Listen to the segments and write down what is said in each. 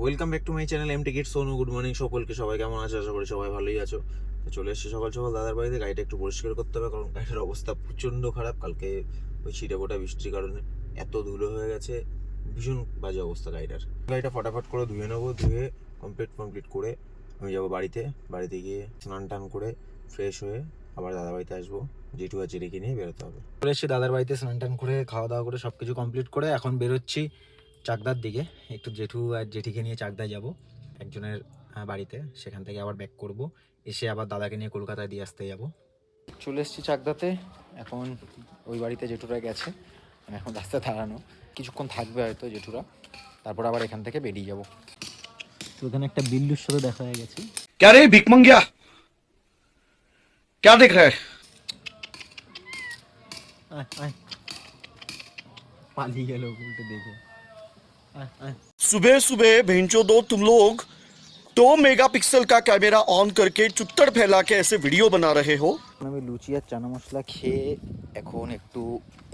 Welcome back to my channel M ticket Sonu. Good morning সকলকে, সবাই কেমন আছো? আশা করি সবাই ভালোই আছো। তো চলে এসেছি সকাল সকাল দাদার বাড়িতে। গাড়িটা একটু পরিষ্কার করতে হবে, কারণ গাড়িটার অবস্থা প্রচণ্ড খারাপ। কালকে ওই ছিটে ফোটা বৃষ্টির কারণে এত ধুলো হয়ে গেছে, ভীষণ বাজে অবস্থা গাড়িটার। গাড়িটা ফটাফট করে ধুয়ে নেবো, ধুয়ে কমপ্লিট করে আমি যাবো বাড়িতে গিয়ে স্নান টান করে ফ্রেশ হয়ে আবার দাদার বাড়িতে আসবো। জেঠু আর জেঠিকে নিয়ে বেরোতে হবে। চলে এসেছি দাদার বাড়িতে, স্নান টান করে খাওয়া দাওয়া করে সব কিছু কমপ্লিট করে এখন বেরোচ্ছি চাকদার দিকে। একটু জেঠু আর জেঠিকে নিয়ে চাকদায় যাব একজনের বাড়িতে, সেখান থেকে আবার ব্যাক করব, এসে আবার দাদাকে নিয়ে কলকাতায় দিয়ে আসতে যাব। চলে এসেছি চাকদাতে, এখন ওই বাড়িতে জেঠুরা গেছে, এখন রাস্তায় দাঁড়ানো, কিছুক্ষণ থাকবে হয়তো জেঠুরা, তারপর আবার এখান থেকে বেরিয়ে যাব। তো ওখানে একটা বিল্লুর সাথে দেখা হয়ে গেছে। क्या रे भिक मंगिया, क्या देख रहा है? पालिए गए लोग उल्टे देखे। सुबह सुबह भेंचो दो तुम लोग 2 मेगापिक्सल का कैमरा ऑन करके चुत्तर फैला के ऐसे वीडियो बना रहे हो। আমি লুচি আর চানা মশলা খেয়ে এখন একটু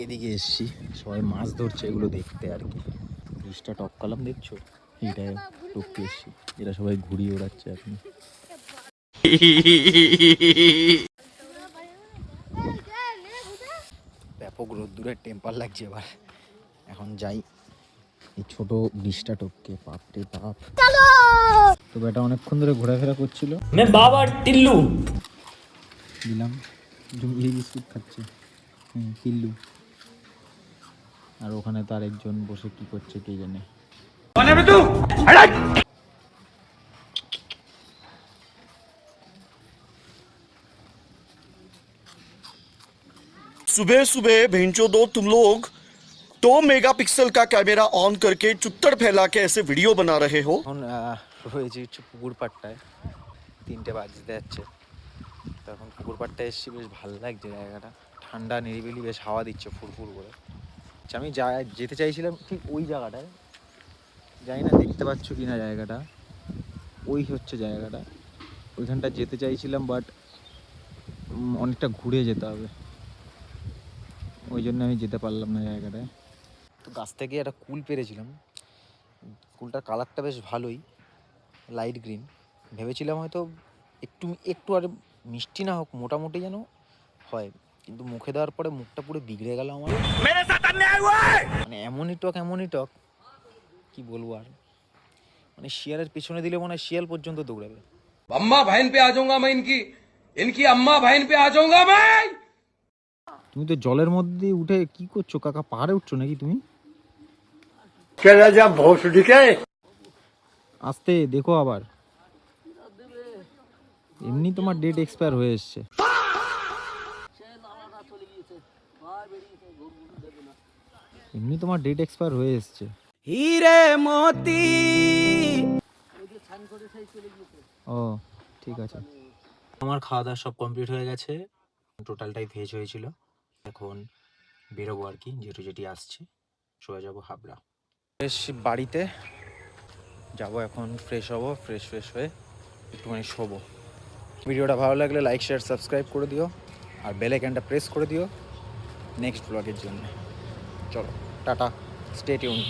এদিকে এসেছি, সবাই মাছ ধরছে এগুলো দেখতে আর কি। ব্রিজটা টপ কালাম দেখছো, এইটা টপকে এসেছি, এরা সবাই ঘুরিয়ে ওড়াচ্ছে এখন। ব্যাপক রোদ্দুরের টেম্পার লাগছে এবার। এখন যাই এই ছোট ব্রিজটা টপকে, বাপরে বাপ। তো বেটা অনেকক্ষণ ধরে ঘোরাফেরা করছিল, বাবা টিল্লু দিলাম জুমলি বিস্কুট খাচ্ছে, টিল্লু। আর ওখানে তো আরেকজন বসে কি করছে কে জানে। सुबह सुबह भेंचो दो तुम लोग 2 मेगापिक्सल का कैमरा ऑन करके चुत्तर फैला के ऐसे वीडियो बना रहे हो। এখন রয়েছে হচ্ছে পুকুর পাড়টায়, 3টে বাজতে যাচ্ছে। তো এখন পুকুর পাড়টায় এসেছি, বেশ ভালো লাগছে জায়গাটা, ঠান্ডা নিরিবিলি, বেশ হাওয়া দিচ্ছে ফুরফুর করে। আচ্ছা, আমি যেতে চাইছিলাম ঠিক ওই জায়গাটায়, জানি না দেখতে পাচ্ছ কি না জায়গাটা, ওই হচ্ছে জায়গাটা, ওইখানটা যেতে চাইছিলাম, বাট অনেকটা ঘুরে যেতে হবে, ওই জন্য আমি যেতে পারলাম না জায়গাটায়। তো গাছ থেকে একটা কুল পেরেছিলাম, কুলটার কালারটা বেশ ভালোই, লাইট গ্রিন। ভেবেছিলাম হয়তো একটু আর মিষ্টি না হোক, মোটামুটি যেন হয়, কিন্তু মুখে দেওয়ার পরে মুখটা পুরো বিগড়ে গেল আমার। মানে এমনই টক কি বলবো আর, মানে শিয়ালের পিছনে দিলে মনে হয় শিয়াল পর্যন্ত দৌড়াবে। अम्मा बहन पे आ जाऊंगा मैं, इनकी अम्मा बहन पे आ जाऊंगा मैं। তুমি তো জলের মধ্যে উঠে কি করছো কাকা? পাহাড়ে উঠছো নাকি তুমি? আস্তে দেখো আবার, এমনি তোমার ডেট এক্সপায়ার হয়ে এসছে। এমনি তোমার ডেট এক্সপায়ার হয়ে এসছে। हीरे मोती ও ঠিক আছে। আমার খাওয়া দাওয়া সব কমপ্লিট হয়ে গেছে, টোটালটাই ভেজ হয়েছিল। এখন বেরোবো আর কি, যেটি আসছে, চলে যাবো হাবড়া। বেশ বাড়িতে যাবো এখন, ফ্রেশ হবো, ফ্রেশ হয়ে একটুখানি শোবো। ভিডিওটা ভালো লাগলে লাইক শেয়ার সাবস্ক্রাইব করে দিও, আর বেল আইকনটা প্রেস করে দিও নেক্সট ব্লগের জন্য। চলো টাটা, স্টে টিউনড।